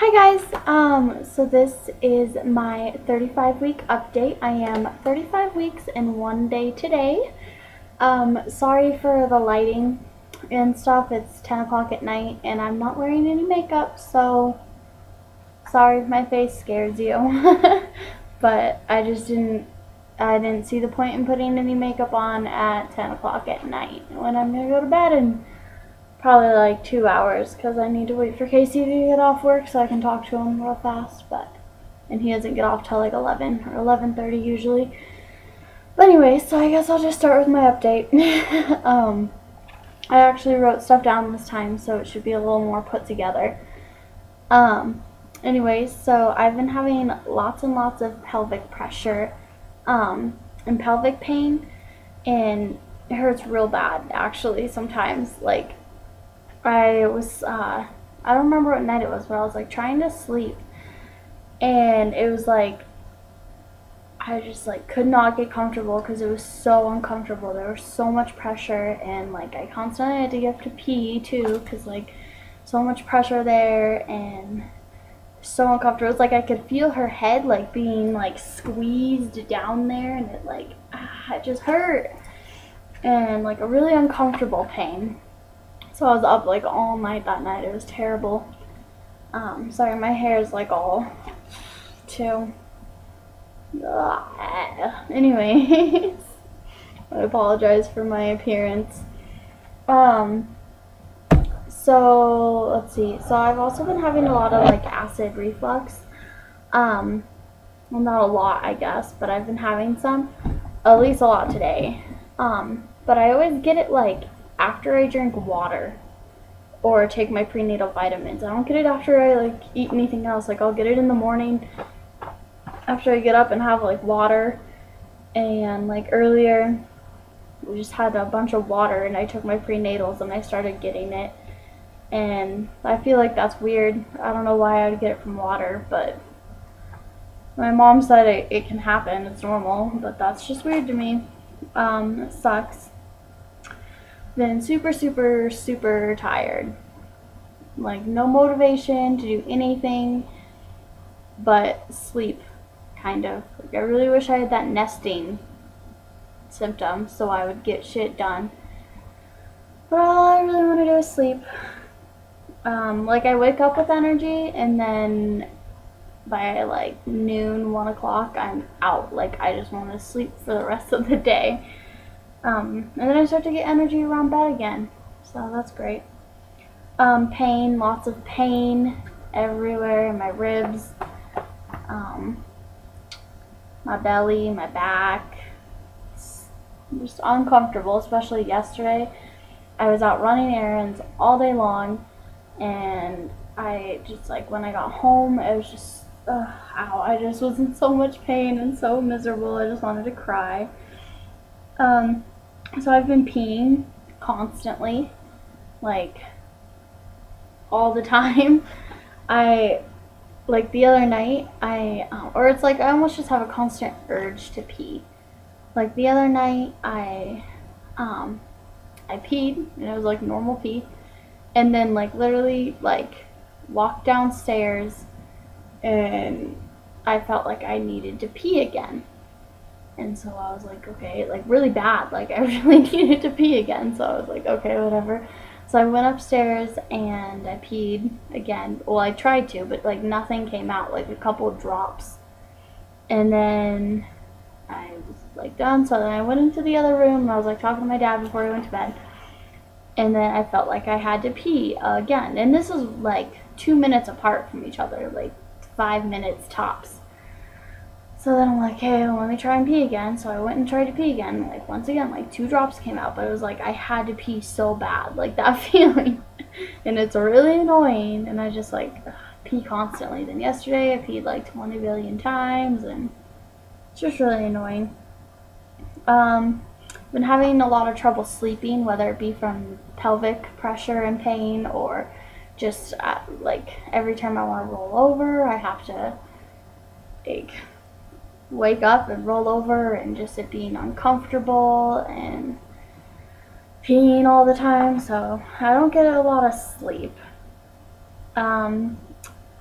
Hi guys, so this is my 35-week update. I am 35 weeks and 1 day today. Sorry for the lighting and stuff. It's 10 o'clock at night and I'm not wearing any makeup, so sorry if my face scares you. But I didn't see the point in putting any makeup on at 10 o'clock at night when I'm gonna go to bed in probably like 2 hours, because I need to wait for Casey to get off work so I can talk to him real fast. And he doesn't get off till like 11 or 11:30 usually. But anyway, so I guess I'll just start with my update. I actually wrote stuff down this time, so it should be a little more put together. Anyways, so I've been having lots and lots of pelvic pressure and pelvic pain, and it hurts real bad actually sometimes. Like, I don't remember what night it was, but I was like trying to sleep, and it was like I just like could not get comfortable because it was so uncomfortable. There was so much pressure, and like I constantly had to get to pee too because like so much pressure there and so uncomfortable. It was like I could feel her head like being like squeezed down there, and it just hurt and like a really uncomfortable pain. So I was up like all night that night. It was terrible. Sorry, my hair is like all too. Anyways, I apologize for my appearance. So let's see. So I've also been having a lot of like acid reflux. Well, not a lot, I guess, but I've been having some. At least a lot today. But I always get it like after I drink water or take my prenatal vitamins. I don't get it after I like eat anything else. Like I'll get it in the morning after I get up and have like water. And like earlier we just had a bunch of water and I took my prenatals and I started getting it. And I feel like that's weird. I don't know why I would get it from water, but my mom said it can happen. It's normal, but that's just weird to me. It sucks. Been super tired. Like no motivation to do anything but sleep, kind of. Like I really wish I had that nesting symptom so I would get shit done. But all I really want to do is sleep. Like I wake up with energy and then by like noon, 1 o'clock, I'm out. Like I just want to sleep for the rest of the day. And then I start to get energy around bed again, so that's great. Pain, lots of pain everywhere in my ribs, my belly, my back. It's just uncomfortable, especially yesterday. I was out running errands all day long, and I just like when I got home, it was just, ow, I just was in so much pain and so miserable. I just wanted to cry. So I've been peeing constantly, like all the time. Like the other night, or it's like I almost just have a constant urge to pee. Like the other night, I peed, and it was like normal pee, and then like literally like walked downstairs, and I felt like I needed to pee again. And so I was like, okay, like really bad, like I really needed to pee again. So I was like, okay, whatever. So I went upstairs and I peed again. Well, I tried to, but like nothing came out, like a couple of drops. And then I was like done. So then I went into the other room and I was like talking to my dad before I went to bed. And then I felt like I had to pee again. And this was like 2 minutes apart from each other, like 5 minutes tops. So then I'm like, hey, well, let me try and pee again. So I went and tried to pee again. Like once again, like 2 drops came out, but it was like I had to pee so bad, like that feeling. And it's really annoying, and I just like pee constantly. Then yesterday I peed like 20 billion times, and it's just really annoying. Been having a lot of trouble sleeping, whether it be from pelvic pressure and pain or just like every time I want to roll over, I have to like wake up and roll over, and just it being uncomfortable and peeing all the time, so I don't get a lot of sleep.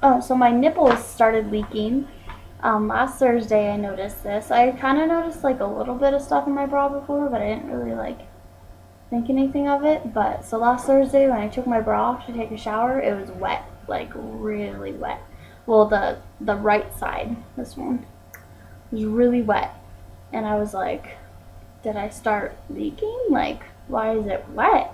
Oh, so my nipples started leaking. Last Thursday I noticed this. I kind of noticed like a little bit of stuff in my bra before, but I didn't really like think anything of it. But so last Thursday when I took my bra off to take a shower, it was wet, like really wet. Well, the right side, this one, was really wet, and I was like, did I start leaking? Like, why is it wet?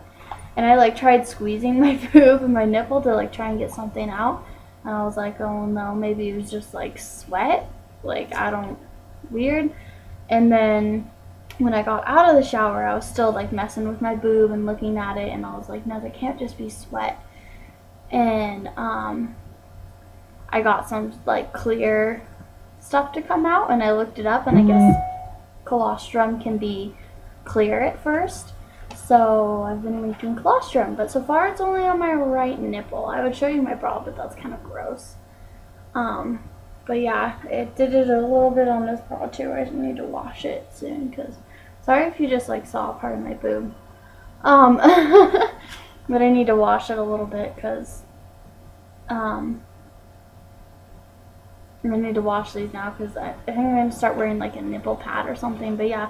And I like tried squeezing my boob and my nipple to like try and get something out. And I was like, oh no, maybe it was just like sweat. Like, weird. And then when I got out of the shower, I was still like messing with my boob and looking at it. And I was like, no, that can't just be sweat. And I got some like clear stuff to come out. And I looked it up, and I guess colostrum can be clear at first. So I've been leaking colostrum, but so far it's only on my right nipple. I would show you my bra, but that's kind of gross. But yeah, it did it a little bit on this bra too. I need to wash it soon, because sorry if you just like saw part of my boob. But I need to wash it a little bit, because I need to wash these now, because I think I'm going to start wearing like a nipple pad or something. But yeah,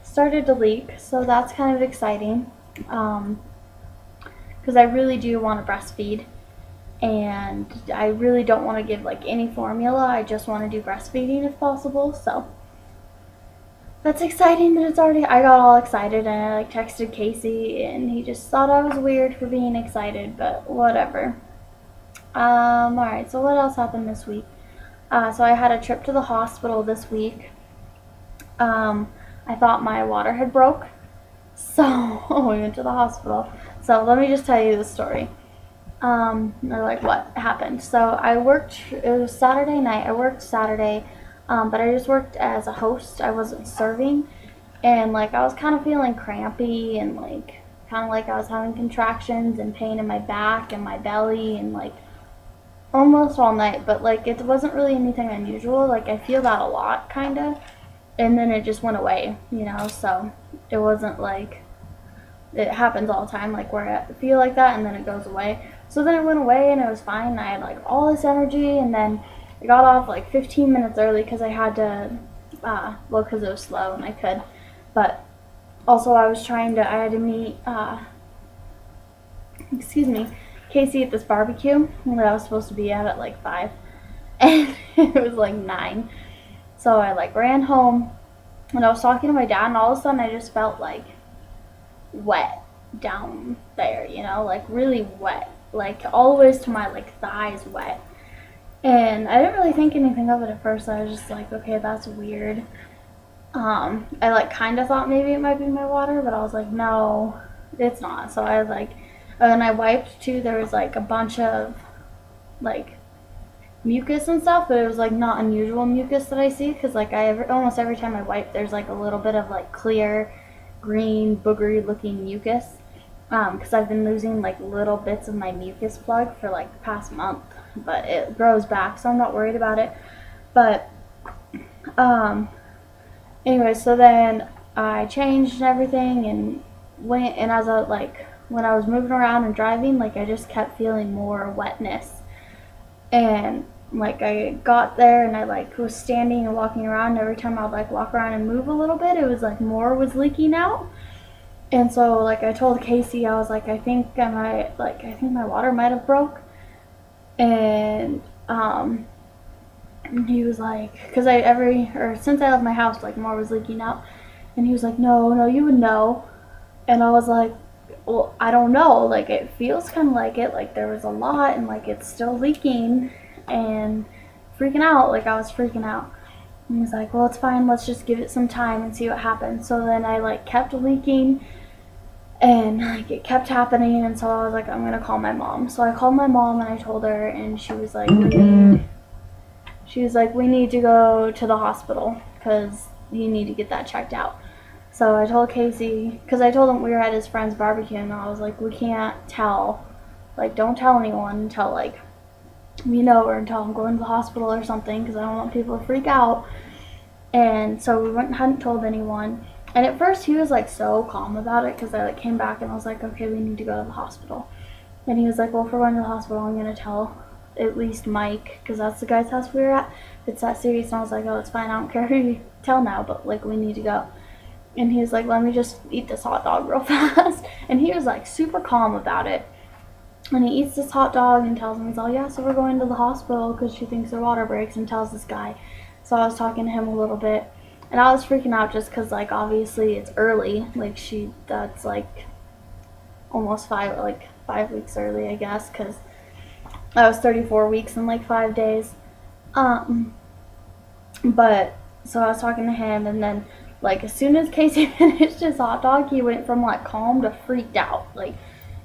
started to leak, so that's kind of exciting, because I really do want to breastfeed, and I really don't want to give like any formula. I just want to do breastfeeding if possible. So that's exciting that it's already, I got all excited, and I like texted Casey, and he just thought I was weird for being excited, but whatever. Alright, so what else happened this week? So I had a trip to the hospital this week. I thought my water had broke, so we went to the hospital. So let me just tell you the story, or like what happened. So I worked, it was Saturday night, I worked Saturday, but I just worked as a host. I wasn't serving, and like I was kind of feeling crampy, and like kind of like I was having contractions and pain in my back and my belly, and like almost all night, but like it wasn't really anything unusual. Like I feel that a lot, kind of. And then it just went away, you know, so it wasn't like, it happens all the time, like where I feel like that and then it goes away. So then it went away and it was fine, and I had like all this energy, and then I got off like 15 minutes early because I had to, well, because it was slow and I could, but also I had to meet, Casey at this barbecue that I was supposed to be at like 5, and it was like 9. So I like ran home, and I was talking to my dad, and all of a sudden I just felt like wet down there, you know, like really wet, like all the way to my like thighs wet. And I didn't really think anything of it at first. I was just like, okay, that's weird. I like kind of thought maybe it might be my water, but I was like, no, it's not. So I like, and I wiped too. There was like a bunch of like mucus and stuff, but it was like not unusual mucus that I see, because like almost every time I wipe there's like a little bit of like clear green boogery looking mucus, because I've been losing like little bits of my mucus plug for like the past month, but it grows back, so I'm not worried about it. But anyway, so then I changed and everything, and went, and as I like when I was moving around and driving, like I just kept feeling more wetness. And like I got there, and I like was standing and walking around, and every time I'd like walk around and move a little bit, it was like more was leaking out. And so like I told Casey, I was like, I think my water might have broke. And he was like, because since I left my house, like more was leaking out. And he was like, no, you would know. And I was like, well, I don't know, like it feels kind of like it, like there was a lot, and like it's still leaking, and freaking out, like I was freaking out. And he's like, well, it's fine, let's just give it some time and see what happens. So then I like kept leaking, and like it kept happening, and so I was like, I'm gonna call my mom. So I called my mom, and I told her, and she was like, we need to go to the hospital, because you need to get that checked out. So I told Casey, because I told him we were at his friend's barbecue, and I was like, we can't tell, like don't tell anyone until like we know, or until I'm going to the hospital or something, because I don't want people to freak out. And so we went and hadn't told anyone. And at first he was like so calm about it, because I like came back and I was like, okay, we need to go to the hospital. And he was like, well, if we're going to the hospital, I'm going to tell at least Mike, because that's the guy's house we were at, if it's that serious. And I was like, oh, it's fine, I don't care who you tell now, but like we need to go. And he was like, let me just eat this hot dog real fast. And he was like super calm about it. And he eats this hot dog and tells him, he's all, yeah, so we're going to the hospital because she thinks her water breaks, and tells this guy. So I was talking to him a little bit, and I was freaking out just because, like, obviously it's early. Like, that's like almost 5 weeks early, I guess, because I was 34 weeks in like 5 days. But so I was talking to him, and then like as soon as Casey finished his hot dog, he went from like calm to freaked out. Like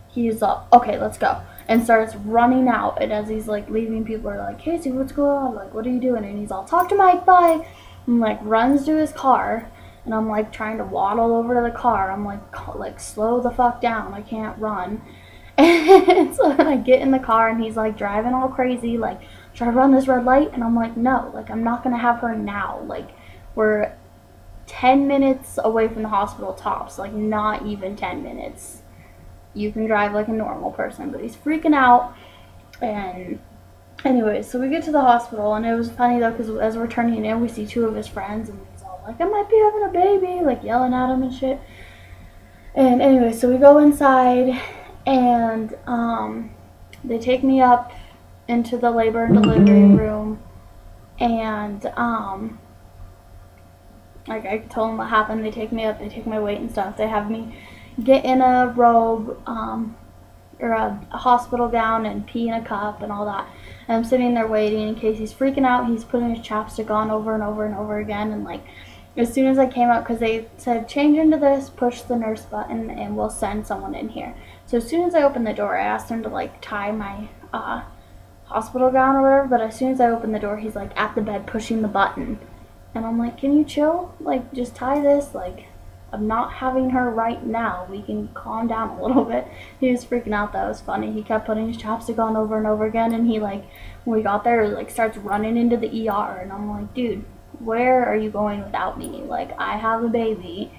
he's like, okay, let's go, and starts running out. And as he's like leaving, people are like, Casey, what's going on? Like, what are you doing? And he's all, talk to Mike, bye. And like runs to his car, and I'm like trying to waddle over to the car. I'm like slow the fuck down. I can't run. And so then I get in the car, and he's like driving all crazy, like, should I run this red light? And I'm like, no, like I'm not gonna have her now. Like we're 10 minutes away from the hospital tops, like not even 10 minutes. You can drive like a normal person, but he's freaking out. And anyways, so we get to the hospital, and it was funny though, because as we're turning in, we see two of his friends, and he's all like, I might be having a baby, like yelling at him and shit. And anyway, so we go inside, and they take me up into the labor and delivery room, and like I told them what happened. They take me up, they take my weight and stuff. They have me get in a robe, or a hospital gown, and pee in a cup and all that. And I'm sitting there waiting, and Casey's freaking out. He's putting his chapstick on over and over and over again. And like as soon as I came out, because they said change into this, push the nurse button, and we'll send someone in here. So as soon as I opened the door, I asked him to like tie my hospital gown or whatever. But as soon as I opened the door, he's like at the bed pushing the button. And I'm like, can you chill? Like, just tie this. Like, I'm not having her right now. We can calm down a little bit. He was freaking out. That was funny. He kept putting his chapstick on over and over again. And he, like, when we got there, like, starts running into the ER. And I'm like, dude, where are you going without me? Like, I have a baby.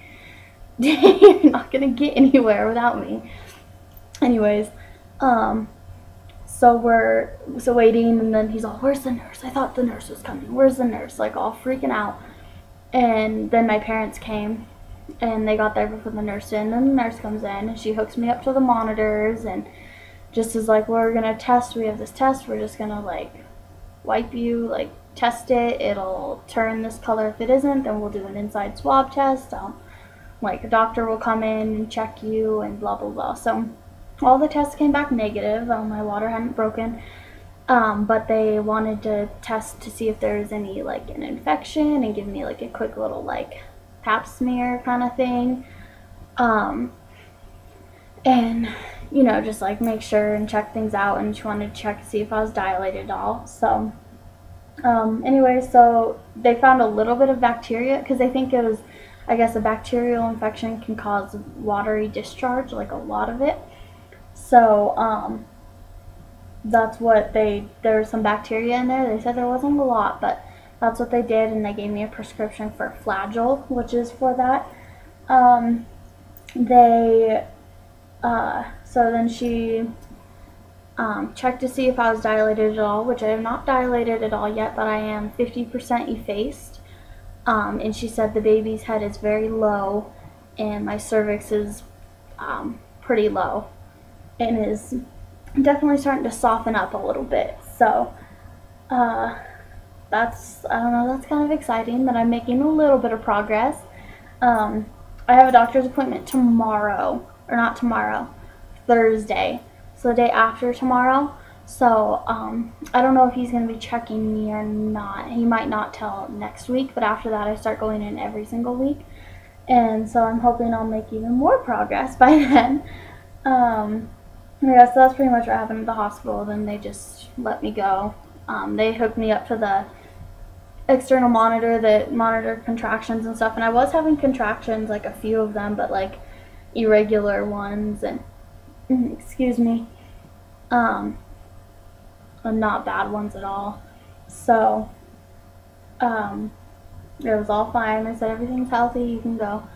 You're not going to get anywhere without me. Anyways, so we're waiting, and then he's all, where's the nurse? I thought the nurse was coming. Where's the nurse? Like all freaking out. And then my parents came, and they got there before the nurse did. And then the nurse comes in, and she hooks me up to the monitors, and just is like, we're gonna test. We have this test. We're just gonna like wipe you, like test it. It'll turn this color. If it isn't, then we'll do an inside swab test. Like a doctor will come in and check you, and blah blah blah. So all the tests came back negative. My water hadn't broken, but they wanted to test to see if there was any like an infection, and give me like a quick little like pap smear kind of thing, and you know, just like make sure and check things out. And she wanted to check to see if I was dilated at all. So anyway, so they found a little bit of bacteria, because they think it was, I guess, a bacterial infection can cause watery discharge, like a lot of it. So, that's what there's some bacteria in there. They said there wasn't a lot, but that's what they did, and they gave me a prescription for Flagyl, which is for that. So then she, checked to see if I was dilated at all, which I am not dilated at all yet, but I am 50% effaced. And she said the baby's head is very low, and my cervix is, pretty low, and is definitely starting to soften up a little bit. So that's, I don't know, that's kind of exciting that I'm making a little bit of progress. I have a doctor's appointment tomorrow, or not tomorrow, Thursday, so the day after tomorrow. So I don't know if he's going to be checking me or not. He might not till next week, but after that I start going in every single week, and so I'm hoping I'll make even more progress by then. Yeah, so that's pretty much what happened at the hospital. Then they just let me go. They hooked me up to the external monitor that monitored contractions and stuff, and I was having contractions, like a few of them, but like irregular ones, and excuse me, and not bad ones at all. So it was all fine. They said everything's healthy, you can go.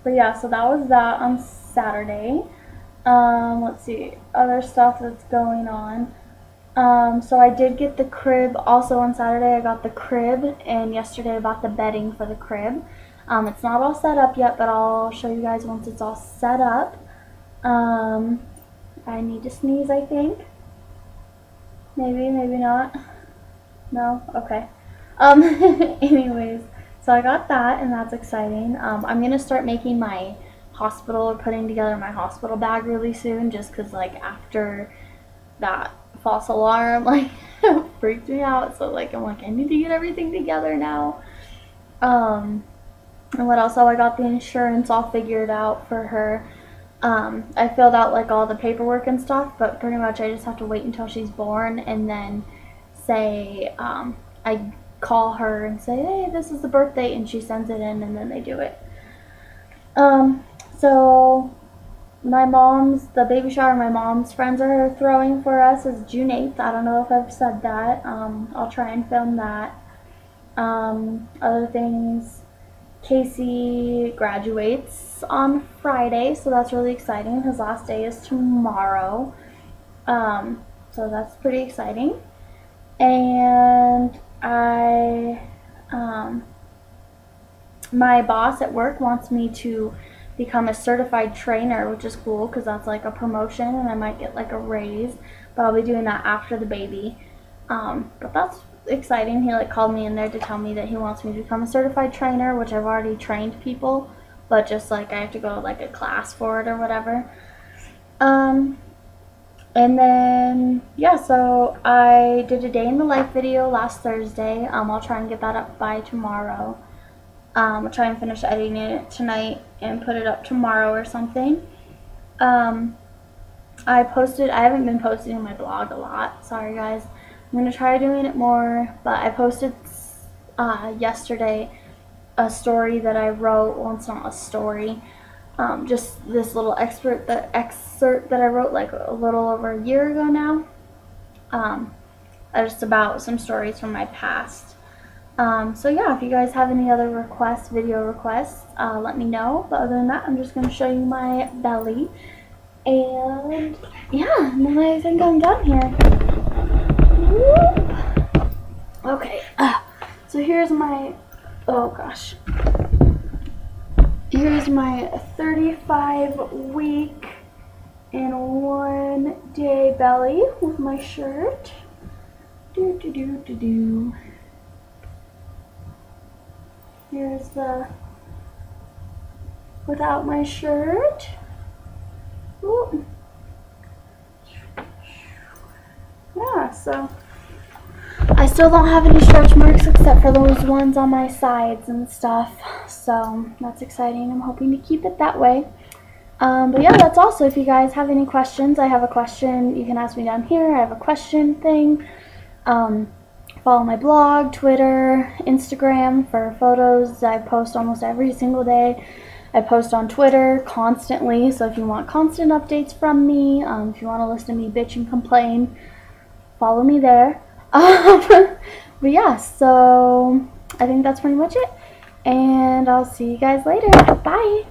But yeah, so that was that on Saturday. Let's see, other stuff that's going on. So I did get the crib. Also on Saturday I got the crib, and yesterday I bought the bedding for the crib. It's not all set up yet, but I'll show you guys once it's all set up. I need to sneeze, I think. Maybe, maybe not. No? Okay. Anyways, so I got that, and that's exciting. I'm going to start making my hospital, or putting together my hospital bag really soon, just because, like, after that false alarm, like, freaked me out. So, like, I'm like, I need to get everything together now. And what else? Oh, I got the insurance all figured out for her. I filled out, like, all the paperwork and stuff, but pretty much I just have to wait until she's born, and then say, I call her and say, hey, this is the birth date, and she sends it in, and then they do it. So my mom's, the baby shower my mom's friends are throwing for us is June 8th. I don't know if I've said that. I'll try and film that. Other things, Casey graduates on Friday, so that's really exciting. His last day is tomorrow. So that's pretty exciting. And my boss at work wants me to become a certified trainer, which is cool because that's like a promotion and I might get like a raise, but I'll be doing that after the baby. But that's exciting. He like called me in there to tell me that he wants me to become a certified trainer, which I've already trained people, but just like I have to go to like a class for it or whatever. And then, yeah, so I did a day in the life video last Thursday. I'll try and get that up by tomorrow. I'll try and finish editing it tonight and put it up tomorrow or something. I haven't been posting in my blog a lot. Sorry, guys. I'm going to try doing it more, but I posted yesterday a story that I wrote. Well, it's not a story. Just this little excerpt that I wrote like a little over a year ago now. Just about some stories from my past. So yeah, if you guys have any other requests, video requests, let me know. But other than that, I'm just going to show you my belly. And yeah, and then I think I'm done here. Whoop. Okay, so here's my, oh gosh. Here's my 35-week and 1-day belly with my shirt. Here's the without my shirt. Ooh. Yeah, so I still don't have any stretch marks except for those ones on my sides and stuff. So that's exciting. I'm hoping to keep it that way. But yeah, that's also, if you guys have any questions, I have a question. You can ask me down here. I have a question thing. Follow my blog, Twitter, Instagram for photos. I post almost every single day. I post on Twitter constantly, so if you want constant updates from me, if you want to listen to me bitch and complain, follow me there. But yeah, so I think that's pretty much it, and I'll see you guys later. Bye!